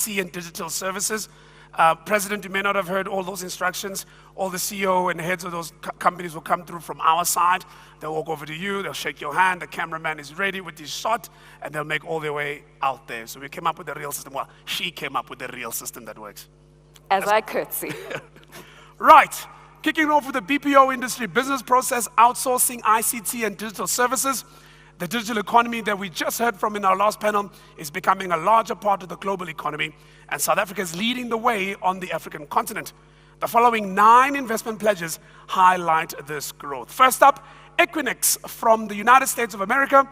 ICT and digital services. President, you may not have heard all those instructions. All the CEO and heads of those companies will come through from our side. They'll walk over to you, they'll shake your hand, the cameraman is ready with his shot, and they'll make all their way out there. So we came up with a real system. Well, she came up with a real system that works. As I curtsy. Right. Kicking off with the BPO industry, business process outsourcing, ICT and digital services. The digital economy that we just heard from in our last panel is becoming a larger part of the global economy, and South Africa is leading the way on the African continent. The following 9 investment pledges highlight this growth. First up, Equinix from the United States of America.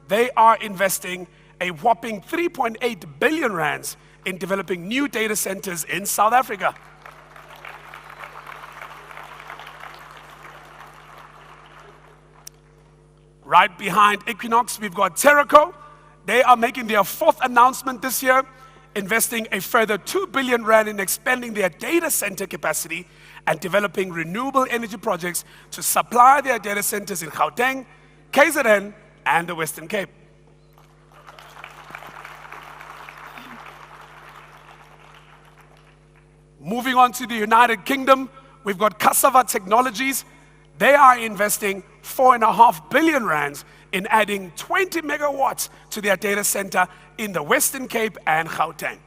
They are investing a whopping 3.8 billion rands in developing new data centers in South Africa. Right behind Equinox, we've got Terraco. They are making their 4th announcement this year, investing a further 2 billion rand in expanding their data center capacity and developing renewable energy projects to supply their data centers in Gauteng, KZN, and the Western Cape. Moving on to the United Kingdom, we've got Cassava Technologies. They are investing 4.5 billion rands in adding 20 megawatts to their data center in the Western Cape and Gauteng.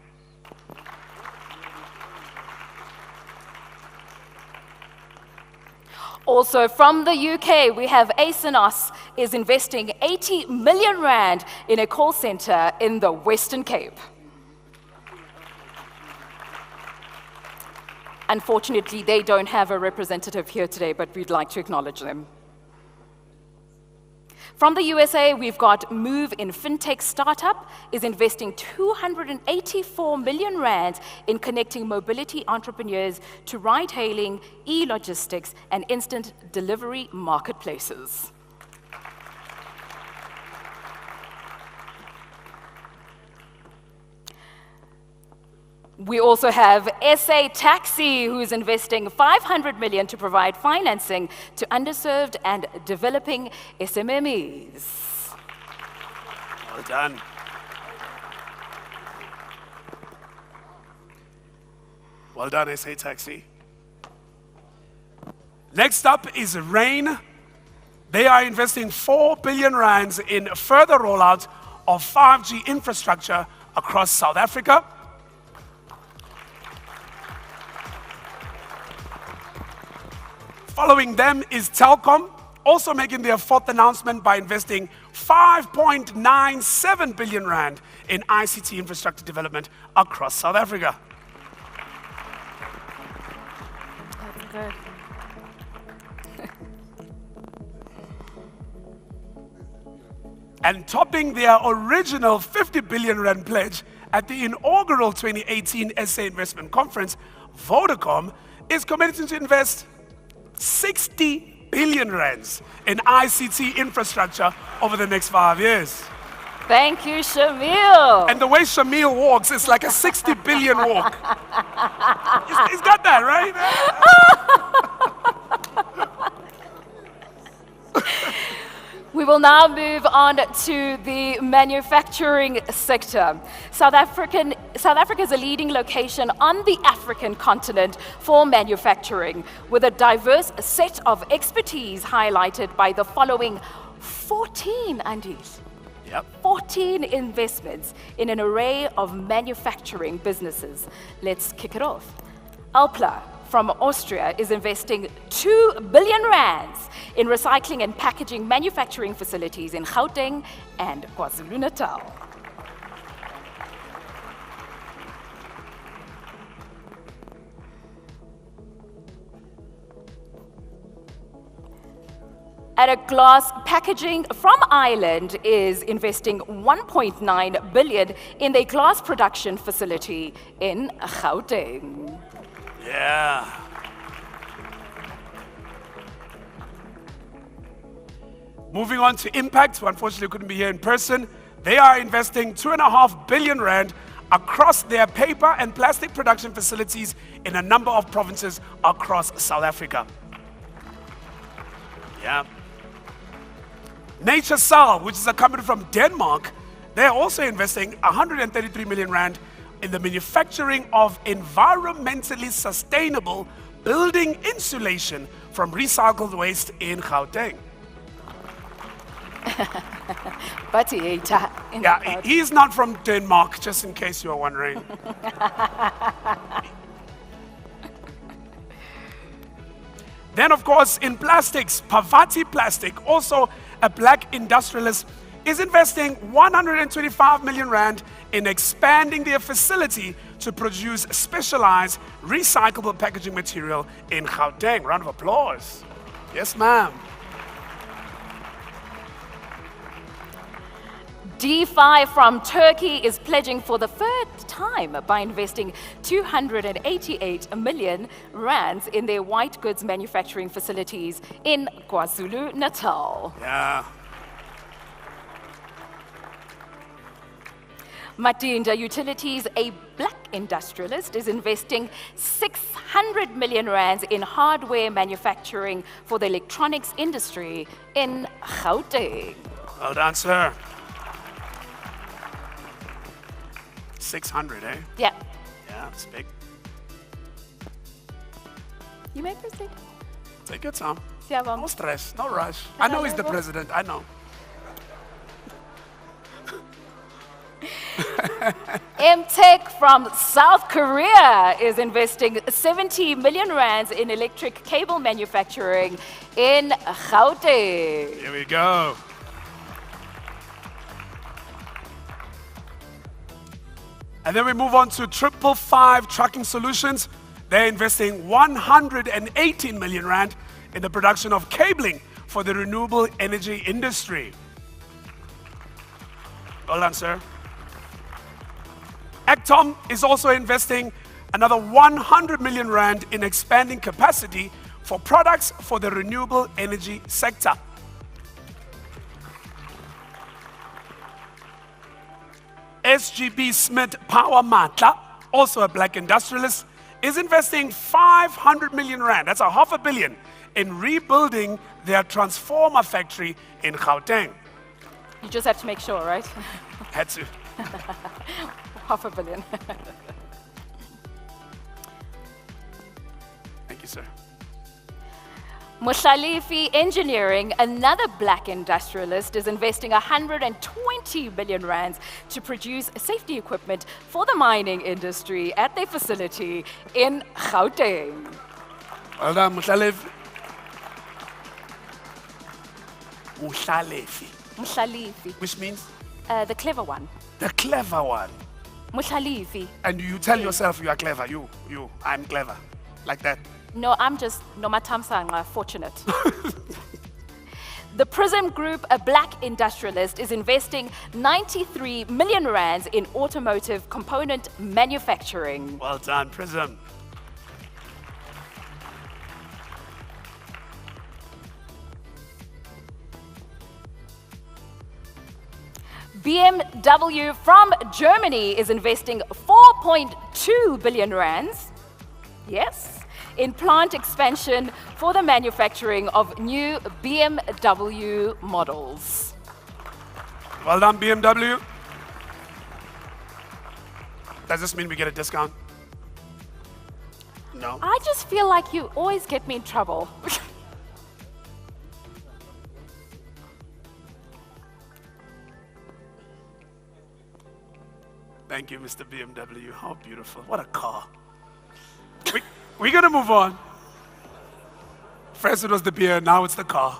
Also from the UK, we have Asenos is investing 80 million rand in a call center in the Western Cape. Unfortunately, they don't have a representative here today, but we'd like to acknowledge them. From the USA, we've got Move in Fintech Startup is investing 284 million rand in connecting mobility entrepreneurs to ride-hailing, e-logistics, and instant delivery marketplaces. We also have SA Taxi, who is investing 500 million to provide financing to underserved and developing SMMEs. Well done. Well done, SA Taxi. Next up is Rain. They are investing 4 billion rands in further rollout of 5G infrastructure across South Africa. Following them is Telkom, also making their 4th announcement by investing 5.97 billion rand in ICT infrastructure development across South Africa. Good. And topping their original 50 billion rand pledge at the inaugural 2018 SA Investment Conference, Vodacom is committing to invest 60 billion rands in ICT infrastructure over the next 5 years. Thank you, Shamil. And the way Shamil walks is like a 60 billion walk. He's got that, right? We will now move on to the manufacturing sector. South Africa is a leading location on the African continent for manufacturing, with a diverse set of expertise highlighted by the following 14, Andis. Yep. 14 investments in an array of manufacturing businesses. Let's kick it off. Alpla from Austria is investing 2 billion rands in recycling and packaging manufacturing facilities in Gauteng and KwaZulu-Natal. At a Glass Packaging from Ireland is investing 1.9 billion in a glass production facility in Gauteng. Yeah. Moving on to Impact, who unfortunately couldn't be here in person. They are investing 2.5 billion rand across their paper and plastic production facilities in a number of provinces across South Africa. Yeah. NatureSal, which is a company from Denmark, they're also investing 133 million rand in the manufacturing of environmentally sustainable building insulation from recycled waste in Gauteng. But Yeah, he's not from Denmark, just in case you are wondering. Then, of course, in plastics, Pavati Plastic, also a black industrialist, is investing 125 million rand in expanding their facility to produce specialized recyclable packaging material in Gauteng. Round of applause. Yes, ma'am. D5 from Turkey is pledging for the third time by investing 288 million rands in their white goods manufacturing facilities in KwaZulu-Natal. Yeah. Matinda Utilities, a black industrialist, is investing 600 million rands in hardware manufacturing for the electronics industry in Gauteng. Well done, sir. 600, eh? Yeah. Yeah, it's big. You may proceed. Take your time. Siyabonga. No stress, no rush. I know he's the president, I know. MTech from South Korea is investing 70 million rands in electric cable manufacturing in Gauteng. Here we go. And then we move on to 555 Trucking Solutions. They're investing 118 million rand in the production of cabling for the renewable energy industry. Well done, sir. Actom is also investing another 100 million rand in expanding capacity for products for the renewable energy sector. SGB Smith Power Matla, also a black industrialist, is investing 500 million rand, that's a $500 million, in rebuilding their transformer factory in Gauteng. You just have to make sure, right? Had to. $500 million. Thank you, sir. Mushalifi Engineering, another black industrialist, is investing 120 million rands to produce safety equipment for the mining industry at their facility in Gauteng. Well done, Mushalefi. Mushalefi, Mushalifi, which means the clever one. the clever one. Mushalifi. And you tell yourself you are clever. I'm clever. Like that. No, I'm just Nomatamsanga, fortunate. The Prism Group, a black industrialist, is investing 93 million rands in automotive component manufacturing. Well done, Prism. BMW from Germany is investing 4.2 billion rands, yes, in plant expansion for the manufacturing of new BMW models. Well done, BMW. Does this mean we get a discount? No. I just feel like you always get me in trouble. Thank you, Mr. BMW. How beautiful. What a car. We're going to move on. First it was the beer, now it's the car.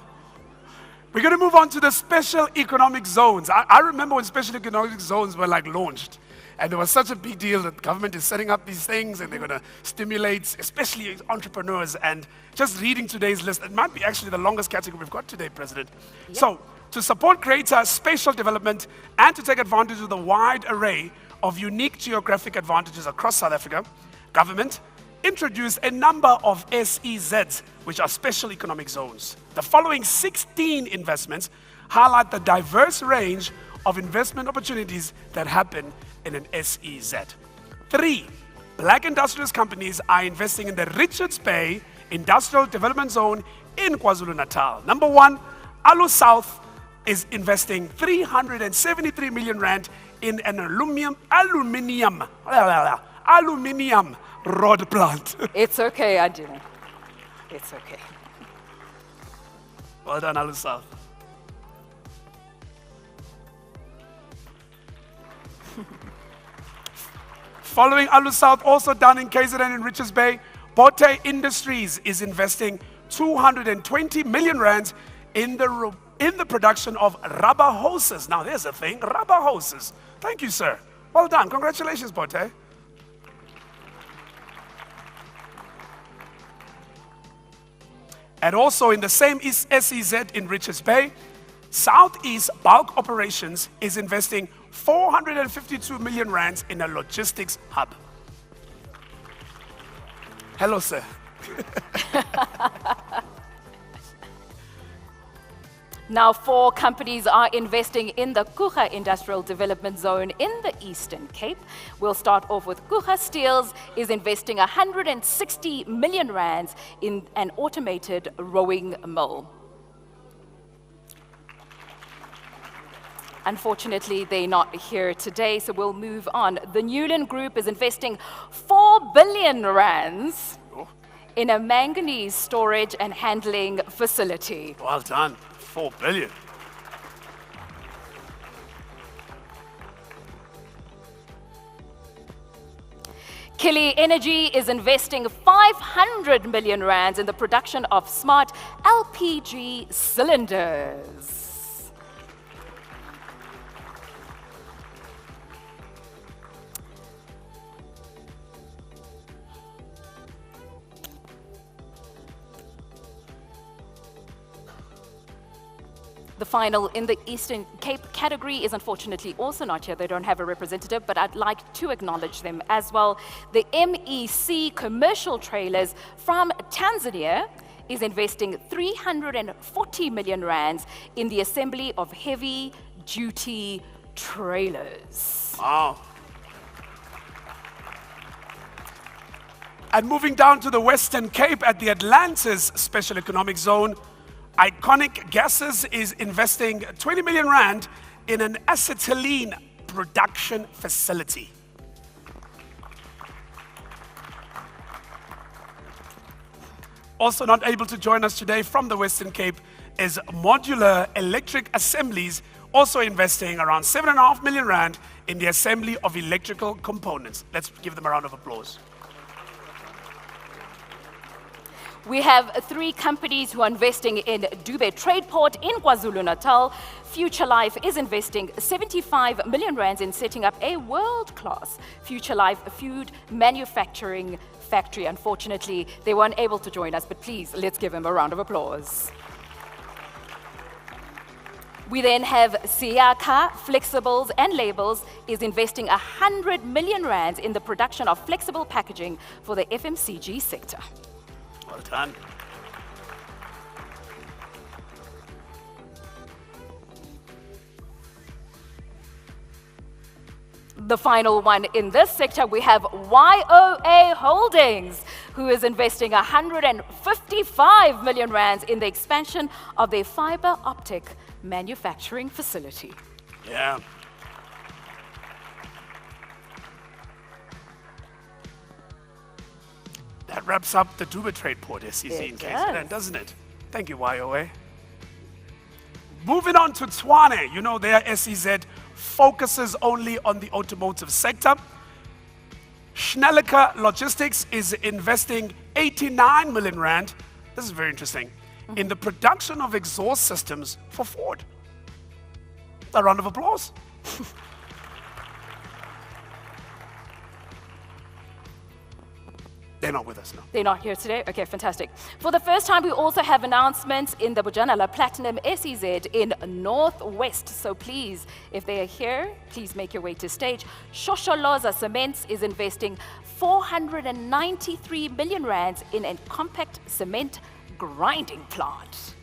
We're going to move on to the special economic zones. I remember when special economic zones were like launched. And there was such a big deal that government is setting up these things and they're going to stimulate, especially entrepreneurs. And just reading today's list, it might be actually the longest category we've got today, President. Yep. So, to support greater spatial development and to take advantage of the wide array of unique geographic advantages across South Africa, government introduced a number of SEZs, which are special economic zones. The following 16 investments highlight the diverse range of investment opportunities that happen in an SEZ. 3, black industrialist companies are investing in the Richards Bay Industrial Development Zone in KwaZulu-Natal. Number 1, Alu South is investing 373 million rand in an aluminium rod plant. It's okay, Andile. It's okay. Well done, Alu South. Following Alu South, also down in KZN in Richards Bay, Bote Industries is investing 220 million rands in the production of rubber hoses. Now there's a thing, rubber hoses. Thank you, sir. Well done. Congratulations, Bote. And also in the same SEZ in Richards Bay, Southeast Bulk Operations is investing 452 million rands in a logistics hub. Hello, sir. Now, 4 companies are investing in the Kucha Industrial Development Zone in the Eastern Cape. We'll start off with Kucha Steels is investing 160 million rands in an automated rowing mill. Unfortunately, they're not here today, so we'll move on. The Newland Group is investing 4 billion rands in a manganese storage and handling facility. Well done. 4 billion. Kili Energy is investing 500 million rands in the production of smart LPG cylinders. The final in the Eastern Cape category is unfortunately also not here. They don't have a representative, but I'd like to acknowledge them as well. The MEC Commercial Trailers from Tanzania is investing 340 million rands in the assembly of heavy-duty trailers. Wow. And moving down to the Western Cape at the Atlantis Special Economic Zone, Iconic Gases is investing 20 million rand in an acetylene production facility. Also not able to join us today from the Western Cape is Modular Electric Assemblies, also investing around 7.5 million rand in the assembly of electrical components. Let's give them a round of applause. We have 3 companies who are investing in Dube Tradeport in KwaZulu-Natal. Future Life is investing 75 million rands in setting up a world-class Future Life food manufacturing factory. Unfortunately, they weren't able to join us, but please, let's give them a round of applause. We then have Siaka Flexibles and Labels is investing 100 million rands in the production of flexible packaging for the FMCG sector. Well done. The final one in this sector, we have YOA Holdings, who is investing 155 million rands in the expansion of their fiber optic manufacturing facility. Yeah. That wraps up the Dube Tradeport SEC in KZN, doesn't it? Thank you, YOA. Moving on to Tshwane, you know their SEZ focuses only on the automotive sector. Schnelliker Logistics is investing 89 million rand, this is very interesting, in the production of exhaust systems for Ford. A round of applause. They're not with us now. They're not here today? Okay, fantastic. For the first time, we also have announcements in the Bojanala Platinum SEZ in Northwest. So please, if they are here, please make your way to stage. Shosholoza Cements is investing 493 million rands in a compact cement grinding plant.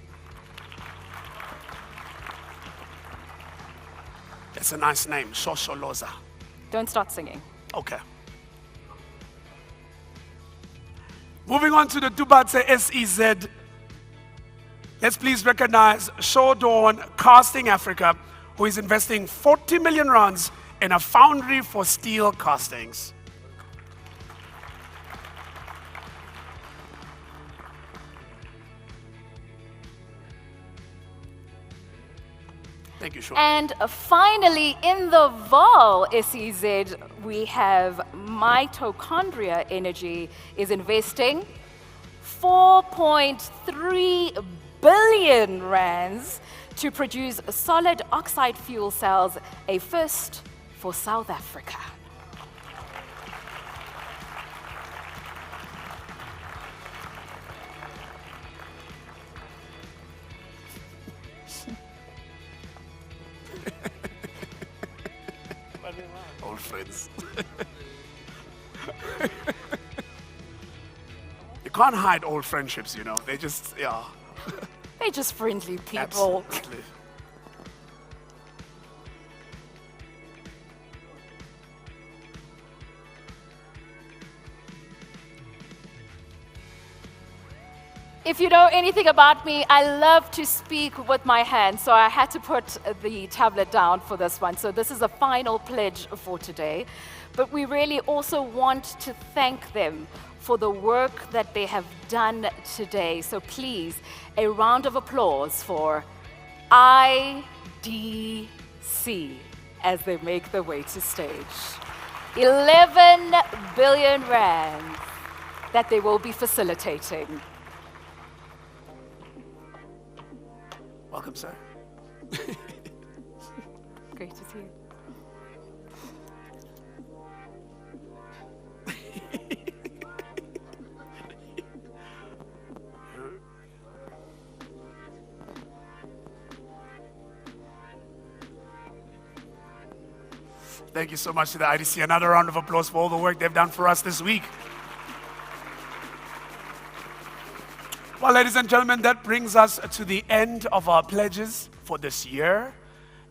That's a nice name, Shosholoza. Don't start singing. Okay. Moving on to the Dubatse SEZ, let's please recognize Showdawn Casting Africa, who is investing 40 million rands in a foundry for steel castings. Thank you, Sean. And finally, in the Vaal SEZ, we have Mitochondria Energy is investing 4.3 billion rands to produce solid oxide fuel cells, a first for South Africa. Old friends. You can't hide old friendships, you know. They just, yeah. They're just friendly people. Absolutely. If you know anything about me, I love to speak with my hands, so I had to put the tablet down for this one. So this is a final pledge for today. But we really also want to thank them for the work that they have done today. So please, a round of applause for IDC as they make their way to stage. 11 billion rand that they will be facilitating. Welcome, sir. Great to see you. Thank you so much to the IDC. Another round of applause for all the work they've done for us this week. Well, ladies and gentlemen, that brings us to the end of our pledges for this year.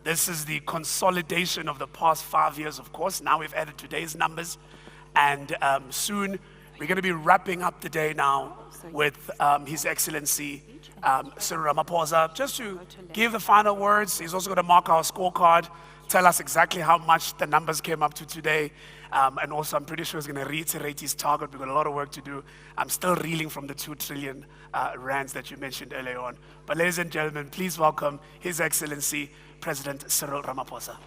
This is the consolidation of the past 5 years, of course. Now we've added today's numbers. And soon, we're going to be wrapping up the day now with His Excellency Cyril Ramaphosa. Just to give the final words, he's also going to mark our scorecard, tell us exactly how much the numbers came up to today. And also, I'm pretty sure he's going to reiterate his target. We've got a lot of work to do. I'm still reeling from the 2 trillion rands that you mentioned earlier on. But ladies and gentlemen, please welcome His Excellency President Cyril Ramaphosa.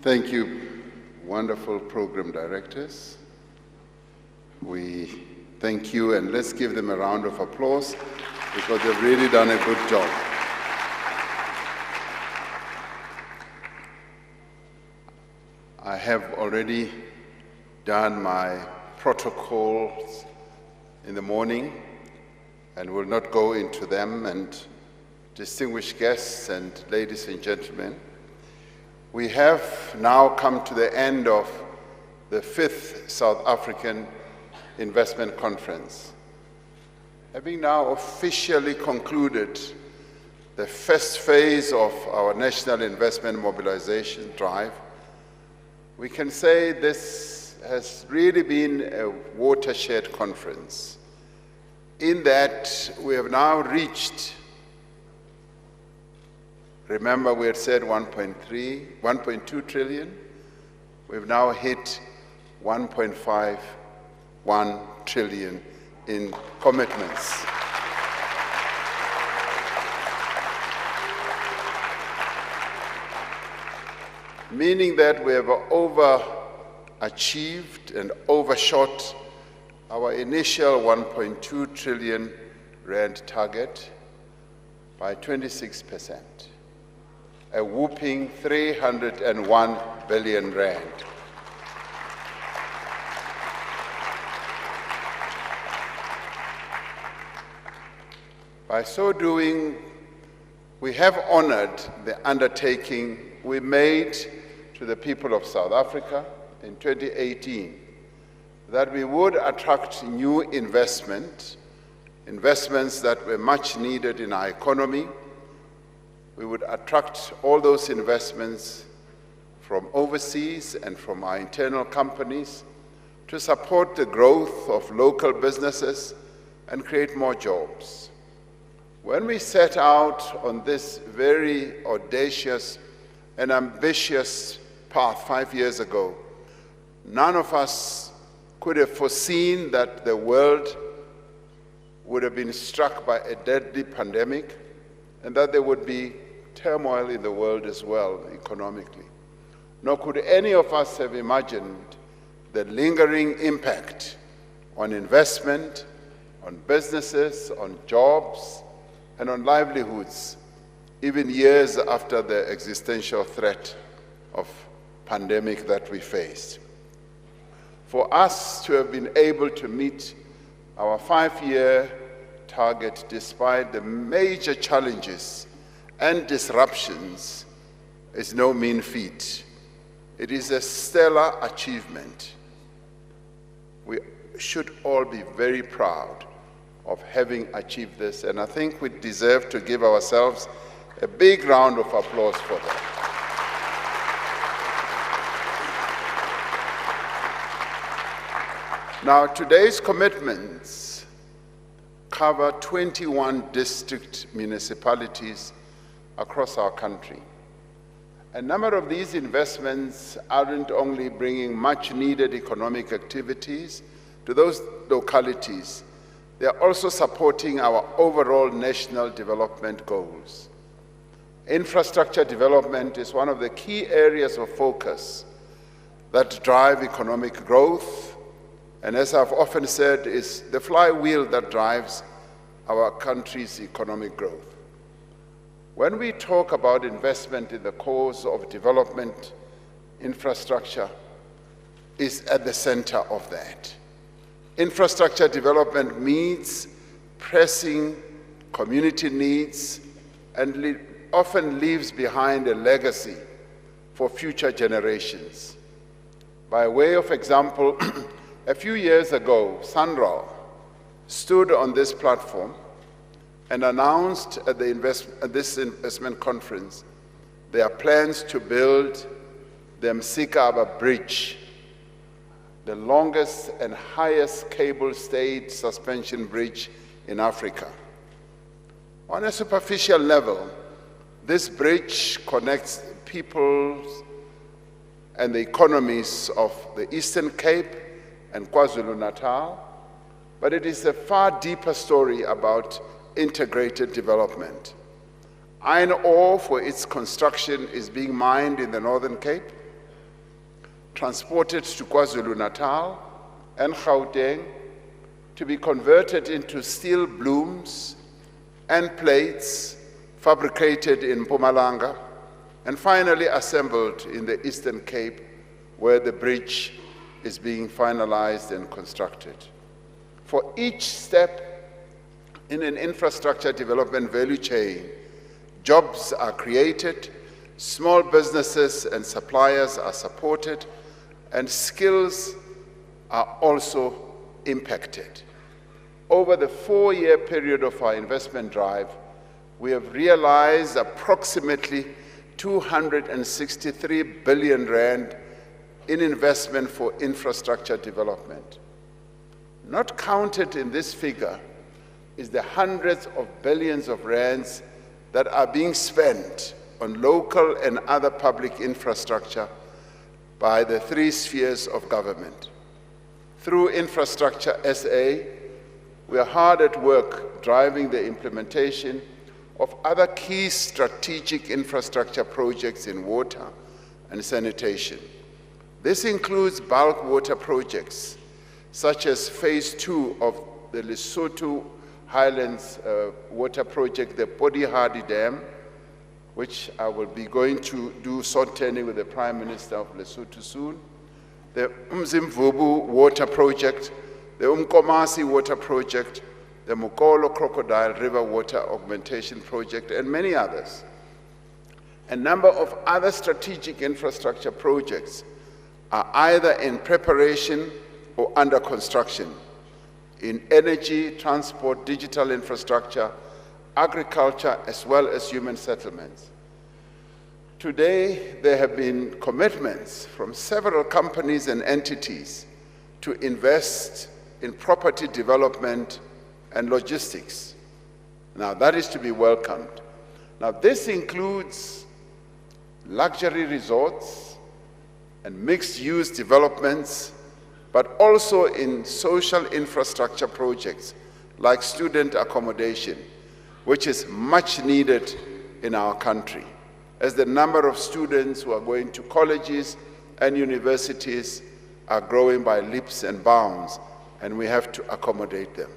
Thank you, wonderful program directors. We thank you, and let's give them a round of applause because they've really done a good job. I have already done my protocols in the morning and will not go into them. And distinguished guests and ladies and gentlemen, we have now come to the end of the 5th South African Investment Conference. Having now officially concluded the first phase of our national investment mobilization drive, we can say this has really been a watershed conference in that we have now reached, remember we had said 1.2 trillion, we've now hit 1.51 trillion in commitments. Meaning that we have overachieved and overshot our initial 1.2 trillion rand target by 26%, a whopping 301 billion rand. By so doing, we have honored the undertaking we made to the people of South Africa in 2018 that we would attract new investments that were much needed in our economy. We would attract all those investments from overseas and from our internal companies to support the growth of local businesses and create more jobs. When we set out on this very audacious and ambitious path 5 years ago, none of us could have foreseen that the world would have been struck by a deadly pandemic and that there would be turmoil in the world as well, economically. Nor could any of us have imagined the lingering impact on investment, on businesses, on jobs, and on livelihoods, even years after the existential threat of pandemic that we faced. For us to have been able to meet our 5-year target despite the major challenges and disruptions is no mean feat. It is a stellar achievement. We should all be very proud of having achieved this, and I think we deserve to give ourselves a big round of applause for that. Now, today's commitments cover 21 district municipalities across our country. A number of these investments aren't only bringing much needed economic activities to those localities, they are also supporting our overall national development goals. Infrastructure development is one of the key areas of focus that drive economic growth, and as I've often said, is the flywheel that drives our country's economic growth. When we talk about investment in the cause of development, infrastructure is at the center of that. Infrastructure development meets pressing community needs and often leaves behind a legacy for future generations. By way of example, a few years ago, Sanral stood on this platform and announced at this investment conference their plans to build the Msikaba Bridge, the longest and highest cable-stayed suspension bridge in Africa. On a superficial level, this bridge connects peoples and the economies of the Eastern Cape and KwaZulu-Natal, but it is a far deeper story about integrated development. Iron ore for its construction is being mined in the Northern Cape, transported to KwaZulu-Natal and Gauteng to be converted into steel blooms and plates fabricated in Mpumalanga and finally assembled in the Eastern Cape, where the bridge is being finalized and constructed. For each step in an infrastructure development value chain, jobs are created, small businesses and suppliers are supported, and skills are also impacted. Over the 4-year period of our investment drive, we have realized approximately 263 billion rand in investment for infrastructure development. Not counted in this figure is the hundreds of billions of rands that are being spent on local and other public infrastructure by the 3 spheres of government. Through Infrastructure SA, we are hard at work driving the implementation of other key strategic infrastructure projects in water and sanitation. This includes bulk water projects, such as Phase 2 of the Lesotho Highlands water project, the Podihadi Dam, which I will be going to do sword turning with the Prime Minister of Lesotho soon, the Mzimvubu water project, the Umkomasi water project, the Mokolo Crocodile River water augmentation project, and many others. A number of other strategic infrastructure projects are either in preparation or under construction in energy, transport, digital infrastructure, agriculture, as well as human settlements. Today, there have been commitments from several companies and entities to invest in property development and logistics. Now, that is to be welcomed. Now, this includes luxury resorts and mixed-use developments, but also in social infrastructure projects like student accommodation, which is much needed in our country, as the number of students who are going to colleges and universities are growing by leaps and bounds, and we have to accommodate them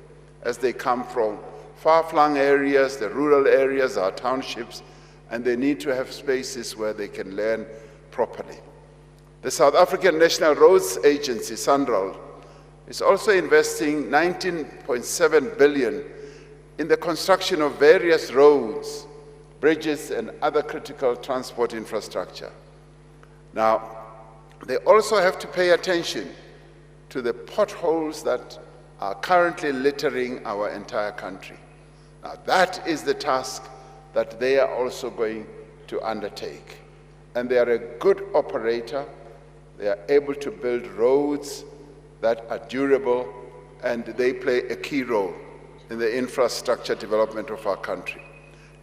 as they come from far-flung areas, the rural areas, our townships, and they need to have spaces where they can learn properly. The South African National Roads Agency, SANRAL, is also investing 19.7 billion in the construction of various roads, bridges, and other critical transport infrastructure. Now, they also have to pay attention to the potholes that are currently littering our entire country. Now, that is the task that they are also going to undertake. And they are a good operator. They are able to build roads that are durable, and they play a key role in the infrastructure development of our country.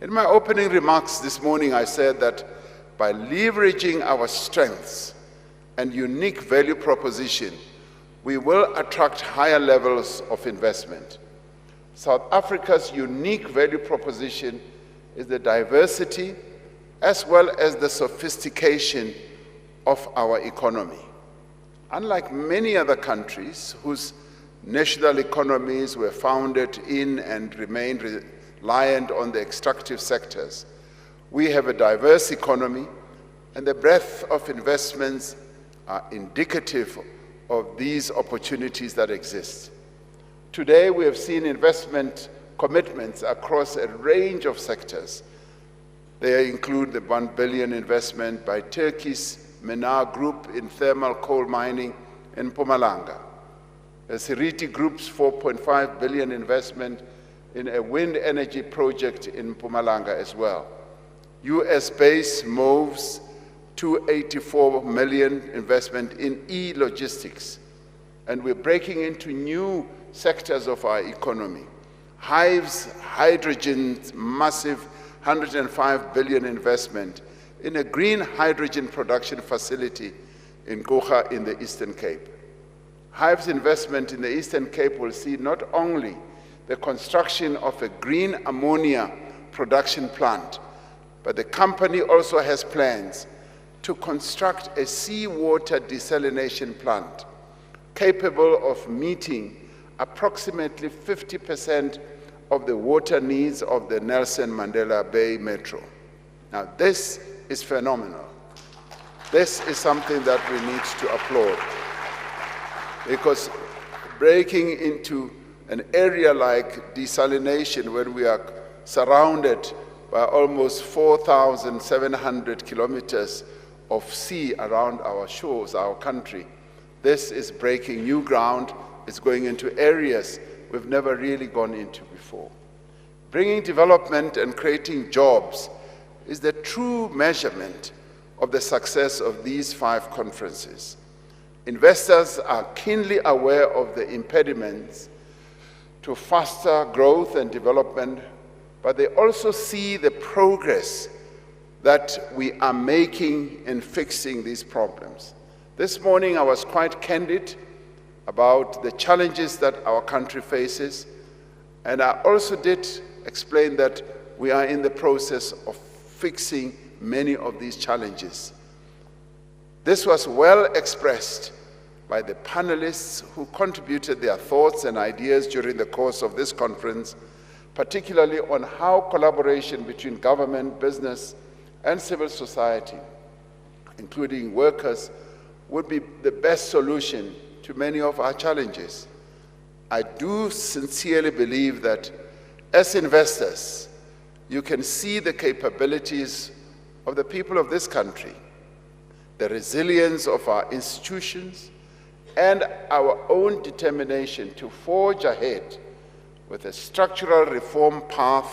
In my opening remarks this morning, I said that by leveraging our strengths and unique value proposition, we will attract higher levels of investment. South Africa's unique value proposition is the diversity as well as the sophistication of our economy. Unlike many other countries whose national economies were founded in and remained reliant on the extractive sectors, we have a diverse economy, and the breadth of investments are indicative of these opportunities that exist. Today, we have seen investment commitments across a range of sectors. They include the 1 billion investment by Turkey's Menar Group in thermal coal mining in Mpumalanga. The Siriti Group's 4.5 billion investment in a wind energy project in Mpumalanga as well. US-based MOVE's 284 million investment in e-logistics. And we're breaking into new sectors of our economy. Hive's hydrogen's massive 105 billion investment in a green hydrogen production facility in Gqoga in the Eastern Cape. Hive's investment in the Eastern Cape will see not only the construction of a green ammonia production plant, but the company also has plans to construct a seawater desalination plant capable of meeting approximately 50% of the water needs of the Nelson Mandela Bay Metro. Now, this is phenomenal. This is something that we need to applaud, because breaking into an area like desalination, where we are surrounded by almost 4,700 kilometers of sea around our shores, our country, this is breaking new ground. It's going into areas we've never really gone into before. Bringing development and creating jobs is the true measurement of the success of these 5 conferences. Investors are keenly aware of the impediments to faster growth and development, but they also see the progress that we are making in fixing these problems. This morning I was quite candid about the challenges that our country faces, and I also did explain that we are in the process of fixing many of these challenges. This was well expressed by the panelists who contributed their thoughts and ideas during the course of this conference, particularly on how collaboration between government, business, and civil society, including workers, would be the best solution to many of our challenges. I do sincerely believe that as investors, you can see the capabilities of the people of this country, the resilience of our institutions, and our own determination to forge ahead with a structural reform path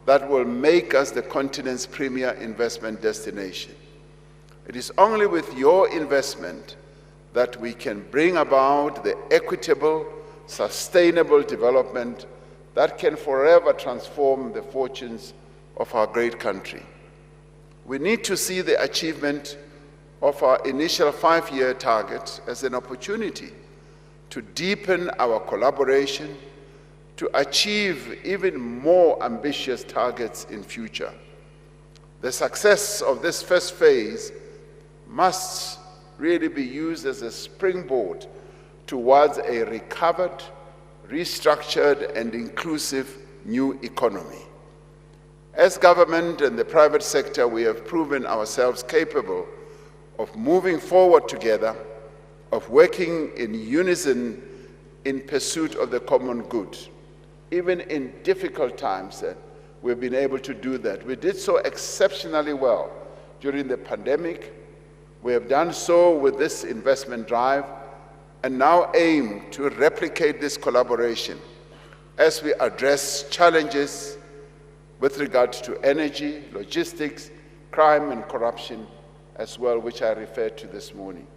that will make us the continent's premier investment destination. It is only with your investment that we can bring about the equitable, sustainable development that can forever transform the fortunes of our great country. We need to see the achievement of our initial 5-year target as an opportunity to deepen our collaboration, to achieve even more ambitious targets in future. The success of this first phase must really be used as a springboard towards a recovered, restructured, and inclusive new economy. As government and the private sector, we have proven ourselves capable of moving forward together, of working in unison in pursuit of the common good. Even in difficult times, we've been able to do that. We did so exceptionally well during the pandemic. We have done so with this investment drive and now aim to replicate this collaboration as we address challenges with regard to energy, logistics, crime and corruption as well, which I referred to this morning.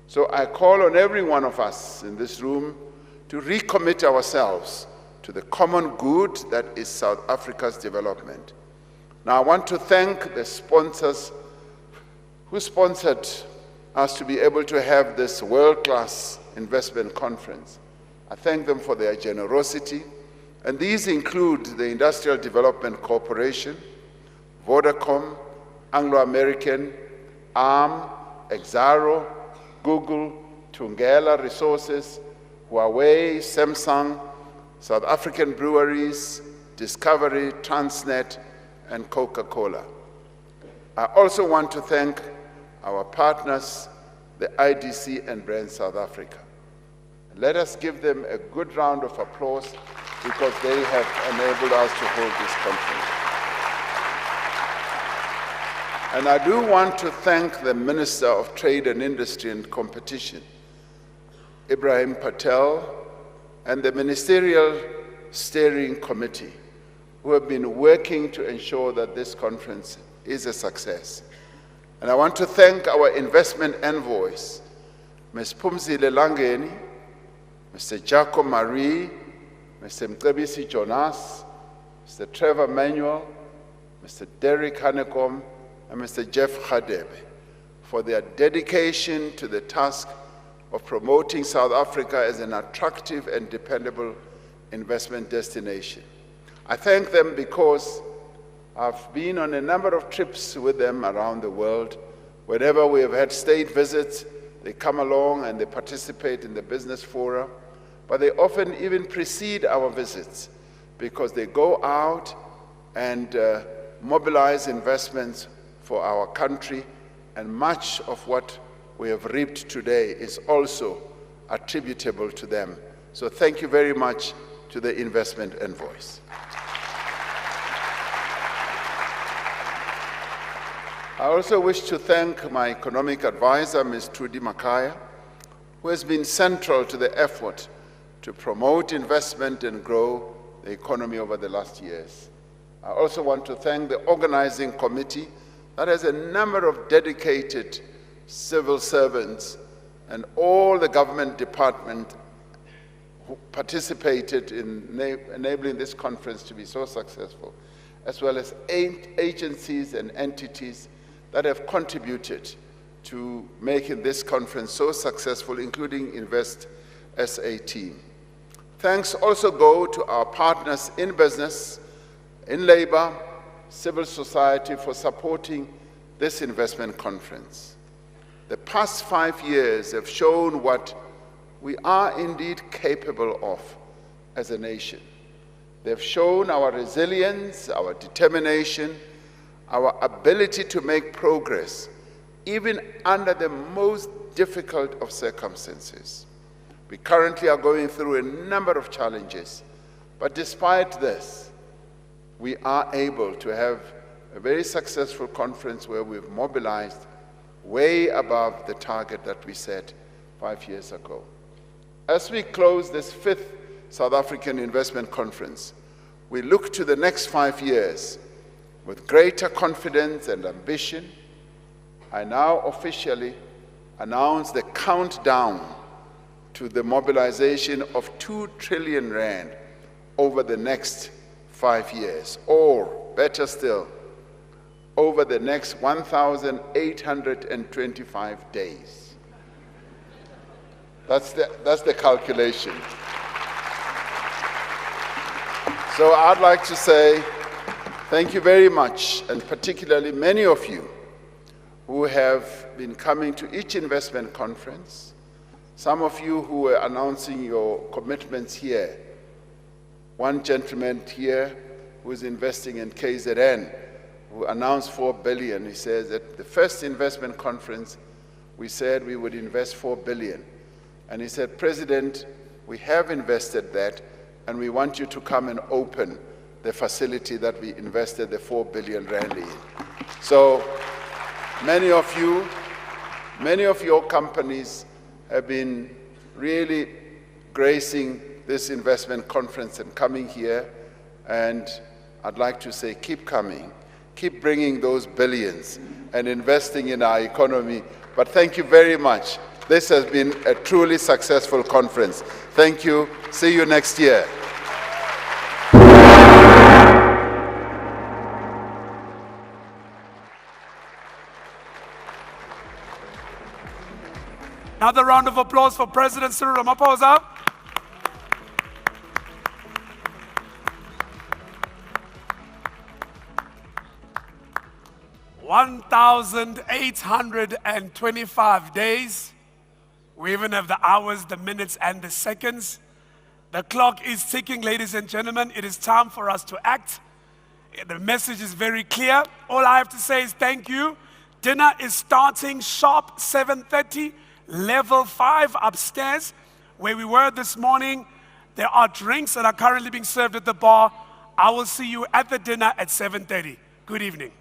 So I call on every one of us in this room to recommit ourselves to the common good that is South Africa's development. Now I want to thank the sponsors who sponsored us to be able to have this world-class investment conference. I thank them for their generosity, and these include the Industrial Development Corporation, Vodacom, Anglo-American, ARM, Exaro, Google, Tungela Resources, Huawei, Samsung, South African Breweries, Discovery, Transnet, and Coca-Cola. I also want to thank our partners, the IDC and Brand South Africa. Let us give them a good round of applause because they have enabled us to hold this conference. And I do want to thank the Minister of Trade and Industry and Competition, Ibrahim Patel, and the Ministerial Steering Committee, who have been working to ensure that this conference is a success. And I want to thank our investment envoys, Ms. Phumzile Langeni, Mr. Jacob Marie, Mr. Mcebisi Jonas, Mr. Trevor Manuel, Mr. Derek Hanekom, and Mr. Jeff Hadebe for their dedication to the task of promoting South Africa as an attractive and dependable investment destination. I thank them because I've been on a number of trips with them around the world. Whenever we have had state visits, they come along and they participate in the business fora, but they often even precede our visits because they go out and mobilize investments for our country, and much of what we have reaped today is also attributable to them. So thank you very much to the investment envoys. I also wish to thank my economic advisor, Ms. Trudy Makaya, who has been central to the effort to promote investment and grow the economy over the last years. I also want to thank the organizing committee that has a number of dedicated civil servants and all the government departments who participated in enabling this conference to be so successful, as well as 8 agencies and entities that have contributed to making this conference so successful, including Invest SA team. Thanks also go to our partners in business, in labor, civil society for supporting this investment conference. The past 5 years have shown what we are indeed capable of as a nation. They've shown our resilience, our determination, our ability to make progress, even under the most difficult of circumstances. We currently are going through a number of challenges, but despite this, we are able to have a very successful conference where we've mobilized way above the target that we set 5 years ago. As we close this 5th South African Investment Conference, we look to the next 5 years with greater confidence and ambition. I now officially announce the countdown to the mobilization of 2 trillion rand over the next 5 years, or better still, over the next 1,825 days. That's the calculation. So I'd like to say thank you very much, and particularly many of you who have been coming to each investment conference, some of you who were announcing your commitments here. One gentleman here who is investing in KZN, who announced 4 billion. He says at the first investment conference, we said we would invest 4 billion. And he said, President, we have invested that, and we want you to come and open the facility that we invested the 4 billion rand in. So many of your companies have been really gracing this investment conference and coming here, and I'd like to say keep coming, keep bringing those billions and investing in our economy. But thank you very much. This has been a truly successful conference. Thank you. See you next year. Another round of applause for President Cyril Ramaphosa. "1,825 days. We even have the hours, the minutes, and the seconds. The clock is ticking, ladies and gentlemen. It is time for us to act. The message is very clear. All I have to say is thank you. Dinner is starting sharp 7:30. Level 5 upstairs, where we were this morning. There are drinks that are currently being served at the bar. I will see you at the dinner at 7:30. Good evening.